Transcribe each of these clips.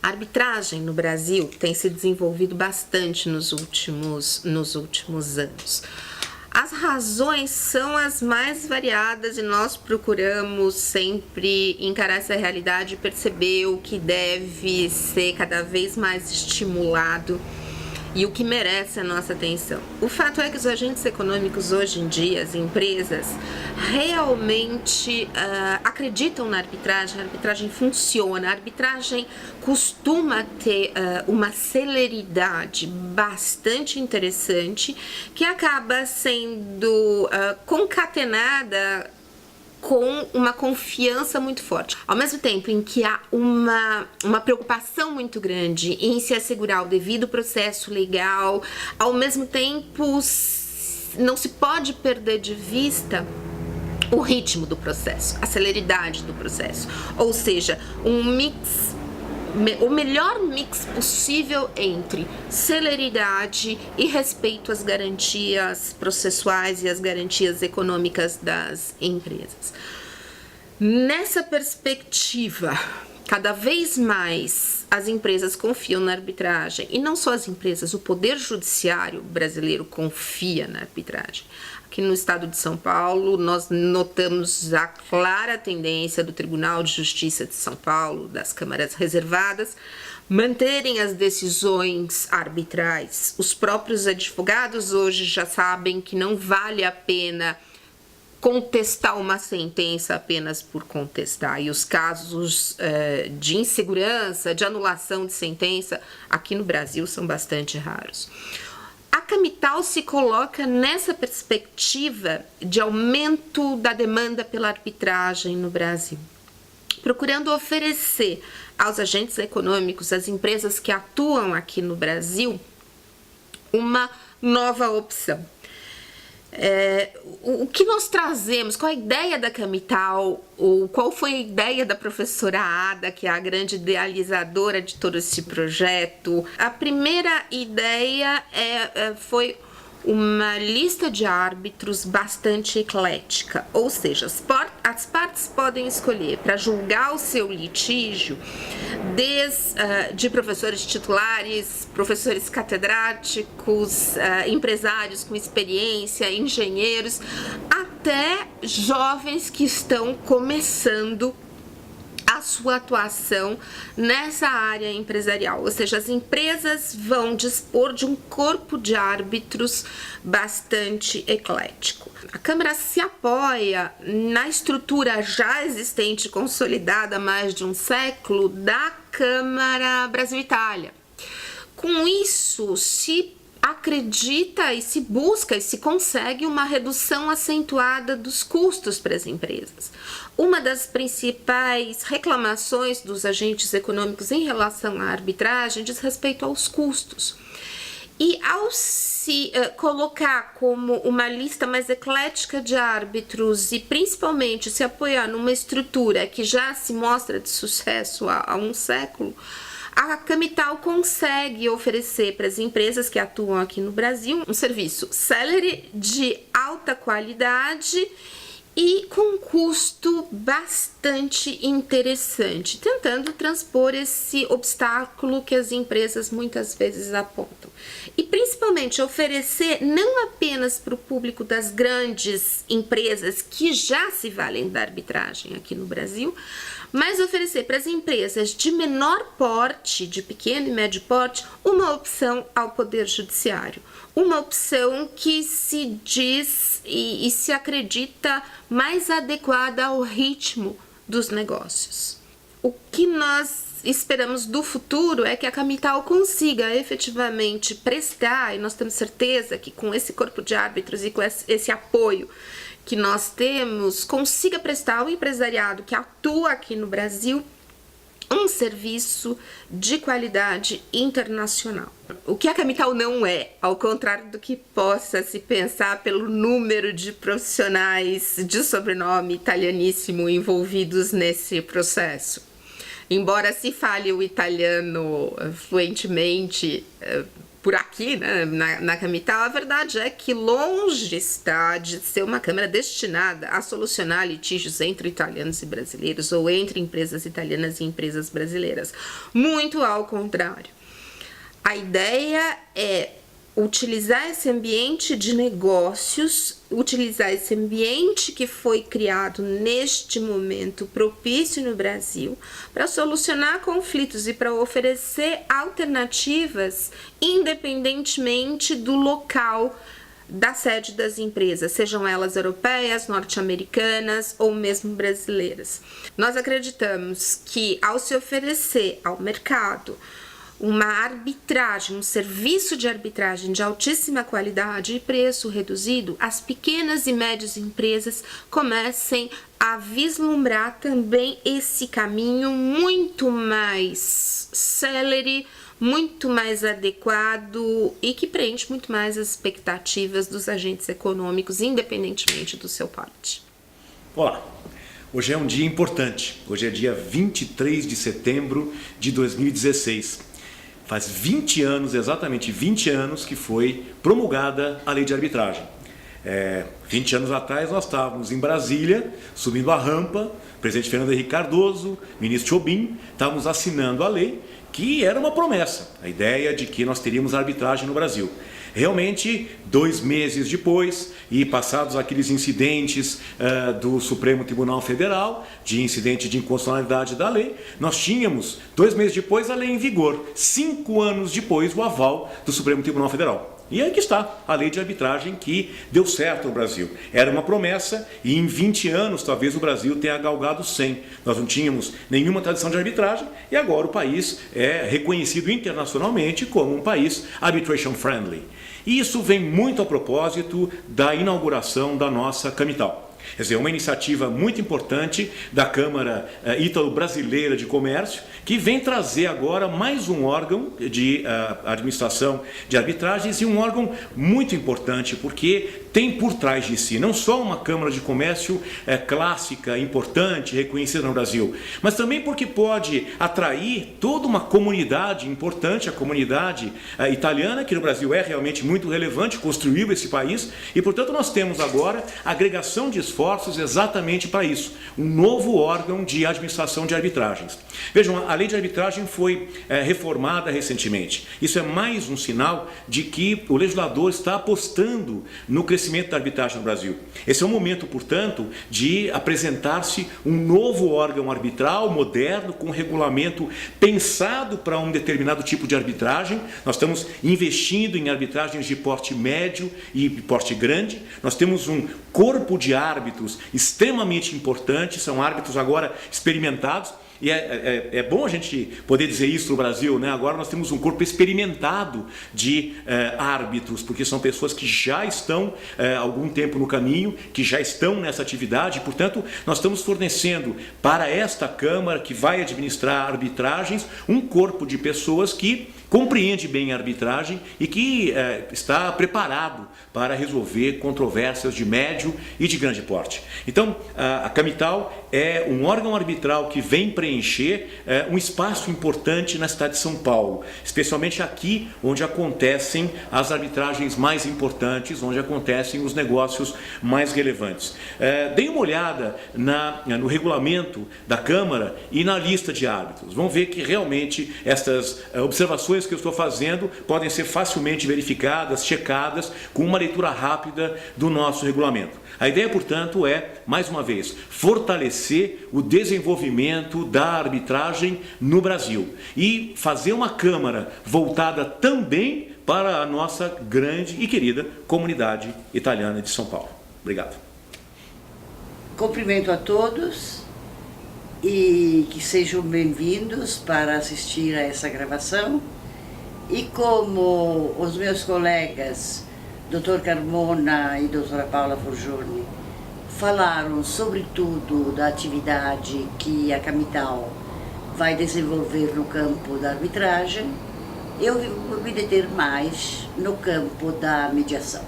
A arbitragem no Brasil tem se desenvolvido bastante nos últimos anos. As razões são as mais variadas e nós procuramos sempre encarar essa realidade e perceber o que deve ser cada vez mais estimulado e o que merece a nossa atenção. O fato é que os agentes econômicos hoje em dia, as empresas, realmente acreditam na arbitragem. A arbitragem funciona, a arbitragem costuma ter uma celeridade bastante interessante que acaba sendo concatenada com uma confiança muito forte. Ao mesmo tempo em que há uma preocupação muito grande em se assegurar o devido processo legal, ao mesmo tempo não se pode perder de vista o ritmo do processo, a celeridade do processo, ou seja, o melhor mix possível entre celeridade e respeito às garantias processuais e às garantias econômicas das empresas. Nessa perspectiva, cada vez mais as empresas confiam na arbitragem, e não só as empresas, o Poder Judiciário brasileiro confia na arbitragem. Aqui no estado de São Paulo, nós notamos a clara tendência do Tribunal de Justiça de São Paulo, das câmaras reservadas, manterem as decisões arbitrais. Os próprios advogados hoje já sabem que não vale a pena contestar uma sentença apenas por contestar. E os casos de insegurança, de anulação de sentença, aqui no Brasil são bastante raros. A Camital se coloca nessa perspectiva de aumento da demanda pela arbitragem no Brasil, procurando oferecer aos agentes econômicos, às empresas que atuam aqui no Brasil, uma nova opção. O que nós trazemos, qual a ideia da Camital, ou qual foi a ideia da professora Ada, que é a grande idealizadora de todo esse projeto? A primeira ideia foi uma lista de árbitros bastante eclética, ou seja, as partes podem escolher para julgar o seu litígio desde professores titulares, professores catedráticos, empresários com experiência, engenheiros, até jovens que estão começando a sua atuação nessa área empresarial, ou seja, as empresas vão dispor de um corpo de árbitros bastante eclético. A Câmara se apoia na estrutura já existente, consolidada há mais de um século, da Câmara Brasil-Itália. Com isso, se acredita e se busca e se consegue uma redução acentuada dos custos para as empresas. Uma das principais reclamações dos agentes econômicos em relação à arbitragem diz respeito aos custos. E ao se colocar como uma lista mais eclética de árbitros e principalmente se apoiar numa estrutura que já se mostra de sucesso há um século, a Camital consegue oferecer para as empresas que atuam aqui no Brasil um serviço célere, de alta qualidade e com um custo bastante interessante, tentando transpor esse obstáculo que as empresas muitas vezes apontam. E principalmente oferecer não apenas para o público das grandes empresas que já se valem da arbitragem aqui no Brasil, mas oferecer para as empresas de menor porte, de pequeno e médio porte, uma opção ao Poder Judiciário. Uma opção que se diz e se acredita mais adequada ao ritmo dos negócios. O que nós esperamos do futuro é que a Camital consiga efetivamente prestar, e nós temos certeza que com esse corpo de árbitros e com esse apoio que nós temos, consiga prestar ao empresariado que atua aqui no Brasil um serviço de qualidade internacional. O que a Camital não é, ao contrário do que possa se pensar pelo número de profissionais de sobrenome italianíssimo envolvidos nesse processo. embora se fale o italiano fluentemente por aqui, né, na capital, a verdade é que longe está de ser uma Câmara destinada a solucionar litígios entre italianos e brasileiros ou entre empresas italianas e empresas brasileiras. Muito ao contrário. A ideia é utilizar esse ambiente de negócios, utilizar esse ambiente que foi criado neste momento propício no Brasil para solucionar conflitos e para oferecer alternativas independentemente do local da sede das empresas, sejam elas europeias, norte-americanas ou mesmo brasileiras. Nós acreditamos que ao se oferecer ao mercado uma arbitragem, um serviço de arbitragem de altíssima qualidade e preço reduzido, as pequenas e médias empresas comecem a vislumbrar também esse caminho muito mais célere, muito mais adequado e que preenche muito mais as expectativas dos agentes econômicos, independentemente do seu porte. Olá! Hoje é um dia importante. Hoje é dia 23 de setembro de 2016. Faz 20 anos, exatamente 20 anos, que foi promulgada a lei de arbitragem. 20 anos atrás nós estávamos em Brasília, subindo a rampa, o presidente Fernando Henrique Cardoso, ministro Jobim, estávamos assinando a lei, que era uma promessa, a ideia de que nós teríamos arbitragem no Brasil. Realmente, 2 meses depois, e passados aqueles incidentes do Supremo Tribunal Federal, de incidente de inconstitucionalidade da lei, nós tínhamos, 2 meses depois, a lei em vigor. 5 anos depois, o aval do Supremo Tribunal Federal. E aí que está a lei de arbitragem que deu certo no Brasil. Era uma promessa e em 20 anos talvez o Brasil tenha galgado 100. Nós não tínhamos nenhuma tradição de arbitragem e agora o país é reconhecido internacionalmente como um país arbitration friendly. E isso vem muito a propósito da inauguração da nossa capital. Quer dizer, uma iniciativa muito importante da Câmara Ítalo-Brasileira de Comércio, que vem trazer agora mais um órgão de administração de arbitragens e um órgão muito importante, porque tem por trás de si não só uma Câmara de Comércio clássica, importante, reconhecida no Brasil, mas também porque pode atrair toda uma comunidade importante, a comunidade italiana, que no Brasil é realmente muito relevante, construiu esse país, e portanto nós temos agora agregação de esforços exatamente para isso, um novo órgão de administração de arbitragens. Vejam, a lei de arbitragem foi reformada recentemente. Isso é mais um sinal de que o legislador está apostando no crescimento da arbitragem no Brasil. Esse é um momento, portanto, de apresentar-se um novo órgão arbitral, moderno, com um regulamento pensado para um determinado tipo de arbitragem. Nós estamos investindo em arbitragens de porte médio e porte grande. Nós temos um corpo de árbitros extremamente importante, são árbitros agora experimentados. E é bom a gente poder dizer isso no Brasil, né? Agora nós temos um corpo experimentado de árbitros, porque são pessoas que já estão há algum tempo no caminho, que já estão nessa atividade, e, portanto, nós estamos fornecendo para esta Câmara, que vai administrar arbitragens, um corpo de pessoas que compreende bem a arbitragem e que está preparado para resolver controvérsias de médio e de grande porte. Então, a Camital é um órgão arbitral que vem preencher um espaço importante na cidade de São Paulo, especialmente aqui onde acontecem as arbitragens mais importantes, onde acontecem os negócios mais relevantes. Deem uma olhada no regulamento da Câmara e na lista de árbitros. Vão ver que realmente estas observações que eu estou fazendo podem ser facilmente verificadas, checadas, com uma leitura rápida do nosso regulamento. A ideia, portanto, é, mais uma vez, fortalecer o desenvolvimento da arbitragem no Brasil e fazer uma Câmara voltada também para a nossa grande e querida comunidade italiana de São Paulo. Obrigado. Cumprimento a todos e que sejam bem-vindos para assistir a essa gravação. E como os meus colegas, Dr. Carmona e doutora Paula Forgione, falaram sobretudo da atividade que a Camital vai desenvolver no campo da arbitragem, eu vou me deter mais no campo da mediação.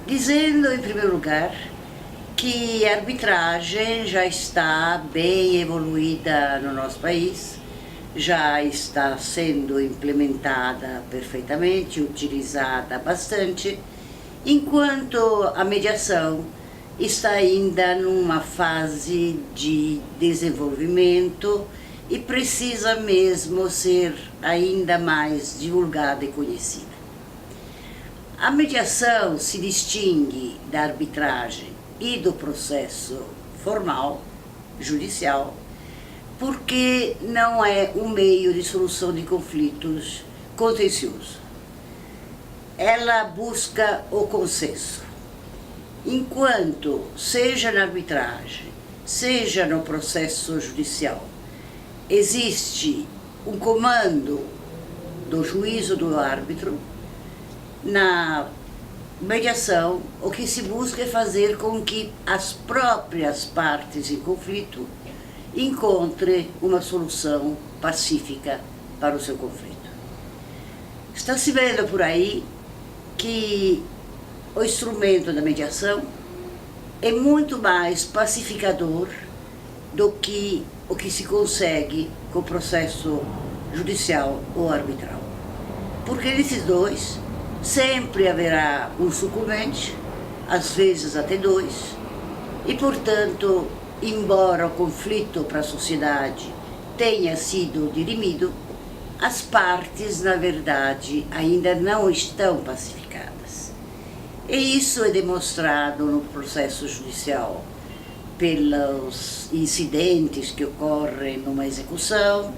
Dizendo, em primeiro lugar, que que a arbitragem já está bem evoluída no nosso país, já está sendo implementada perfeitamente, utilizada bastante, enquanto a mediação está ainda numa fase de desenvolvimento e precisa mesmo ser ainda mais divulgada e conhecida. A mediação se distingue da arbitragem e do processo formal, judicial, porque não é um meio de solução de conflitos contencioso. Ela busca o consenso. Enquanto, seja na arbitragem, seja no processo judicial, existe um comando do juiz ou do árbitro, na mediação, o que se busca é fazer com que as próprias partes em conflito encontrem uma solução pacífica para o seu conflito. Está se vendo por aí que o instrumento da mediação é muito mais pacificador do que o que se consegue com o processo judicial ou arbitral. Porque nesses dois sempre haverá um sucumbente, às vezes até dois, e portanto, embora o conflito para a sociedade tenha sido dirimido, as partes, na verdade, ainda não estão pacificadas. E isso é demonstrado no processo judicial pelos incidentes que ocorrem numa execução,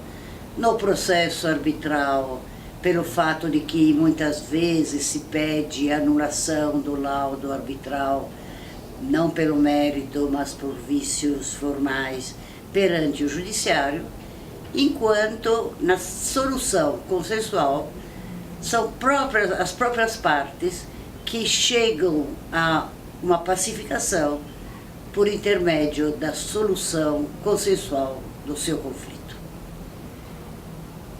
no processo arbitral, pelo fato de que muitas vezes se pede anulação do laudo arbitral, não pelo mérito, mas por vícios formais perante o judiciário, enquanto na solução consensual são as próprias partes que chegam a uma pacificação por intermédio da solução consensual do seu conflito.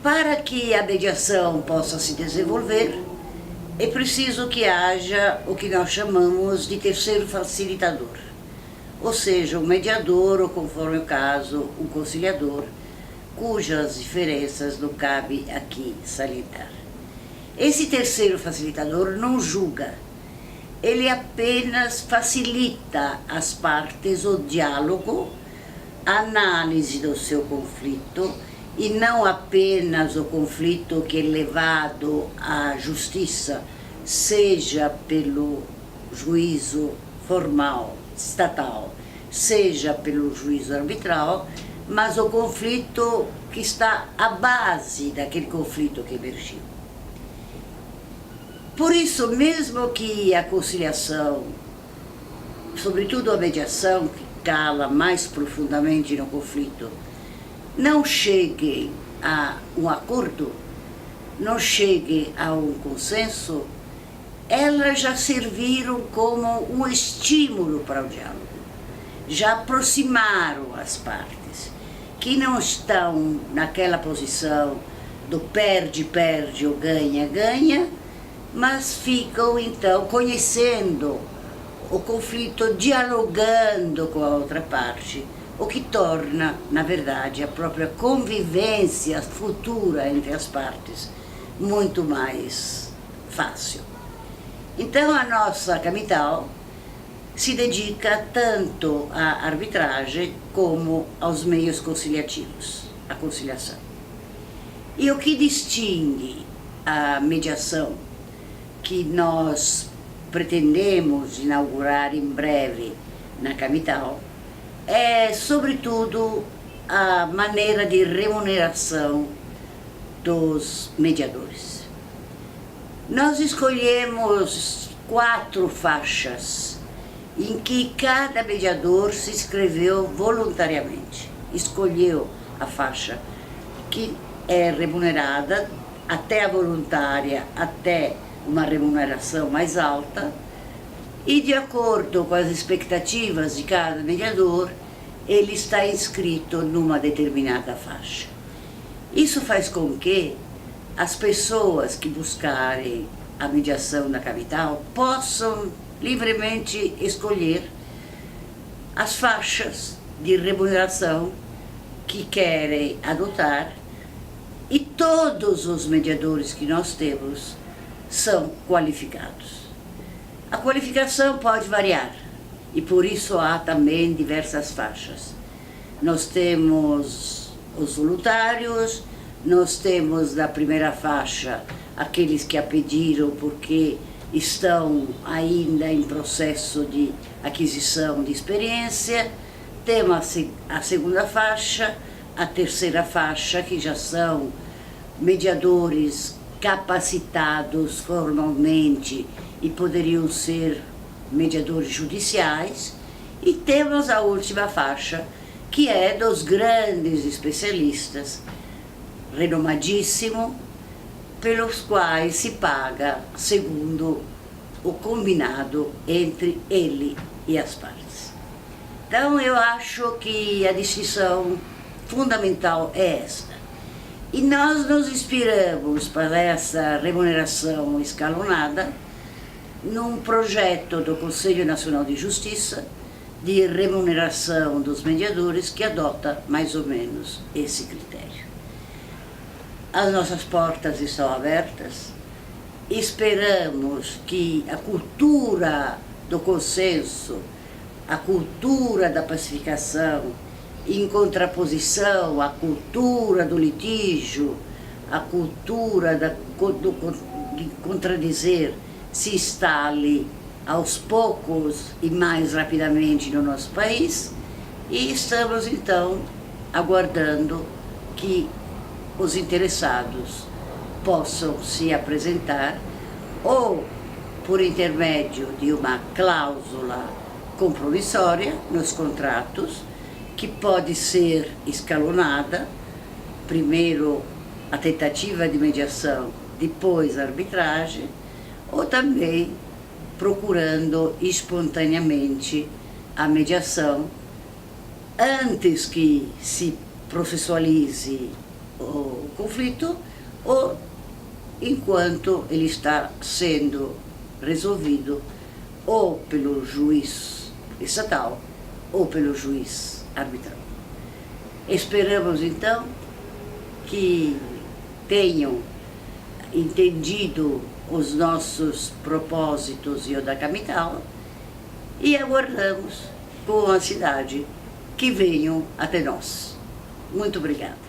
Para que a mediação possa se desenvolver, é preciso que haja o que nós chamamos de terceiro facilitador, ou seja, um mediador ou, conforme o caso, um conciliador, cujas diferenças não cabe aqui salientar. Esse terceiro facilitador não julga, ele apenas facilita às partes o diálogo, a análise do seu conflito, e não apenas o conflito que é levado à justiça, seja pelo juízo formal estatal, seja pelo juízo arbitral, mas o conflito que está à base daquele conflito que emergiu. Por isso, mesmo que a conciliação, sobretudo a mediação, que cala mais profundamente no conflito, não chegue a um acordo, não chegue a um consenso, elas já serviram como um estímulo para o diálogo, já aproximaram as partes, que não estão naquela posição do perde-perde ou ganha-ganha, mas ficam então conhecendo o conflito, dialogando com a outra parte, o que torna, na verdade, a própria convivência futura entre as partes muito mais fácil. Então, a nossa capital se dedica tanto à arbitragem como aos meios conciliativos, à conciliação. E o que distingue a mediação, que nós pretendemos inaugurar em breve na capital, é, sobretudo, a maneira de remuneração dos mediadores. Nós escolhemos 4 faixas em que cada mediador se inscreveu voluntariamente. Escolheu a faixa que é remunerada, até a voluntária, até uma remuneração mais alta, e de acordo com as expectativas de cada mediador, ele está inscrito numa determinada faixa. Isso faz com que as pessoas que buscarem a mediação na capital possam livremente escolher as faixas de remuneração que querem adotar, e todos os mediadores que nós temos são qualificados. A qualificação pode variar e por isso há também diversas faixas. Nós temos os voluntários, nós temos da primeira faixa aqueles que a pediram porque estão ainda em processo de aquisição de experiência, temos a segunda faixa, a terceira faixa, que já são mediadores capacitados formalmente e poderiam ser mediadores judiciais, e temos a última faixa, que é dos grandes especialistas, renomadíssimo, pelos quais se paga segundo o combinado entre ele e as partes. Então eu acho que a distinção fundamental é esta. E nós nos inspiramos para essa remuneração escalonada num projeto do Conselho Nacional de Justiça de remuneração dos mediadores que adota mais ou menos esse critério. As nossas portas estão abertas, esperamos que a cultura do consenso, a cultura da pacificação, em contraposição à cultura do litígio, a cultura de contradizer, se instale aos poucos e mais rapidamente no nosso país, e estamos então aguardando que os interessados possam se apresentar ou por intermédio de uma cláusula compromissória nos contratos, que pode ser escalonada, primeiro a tentativa de mediação, depois a arbitragem, ou também procurando espontaneamente a mediação antes que se processualize o conflito ou enquanto ele está sendo resolvido ou pelo juiz estatal ou pelo juiz arbitral. Esperamos então que tenham entendido os nossos propósitos e o da capital e aguardamos com ansiedade que venham até nós. Muito obrigada.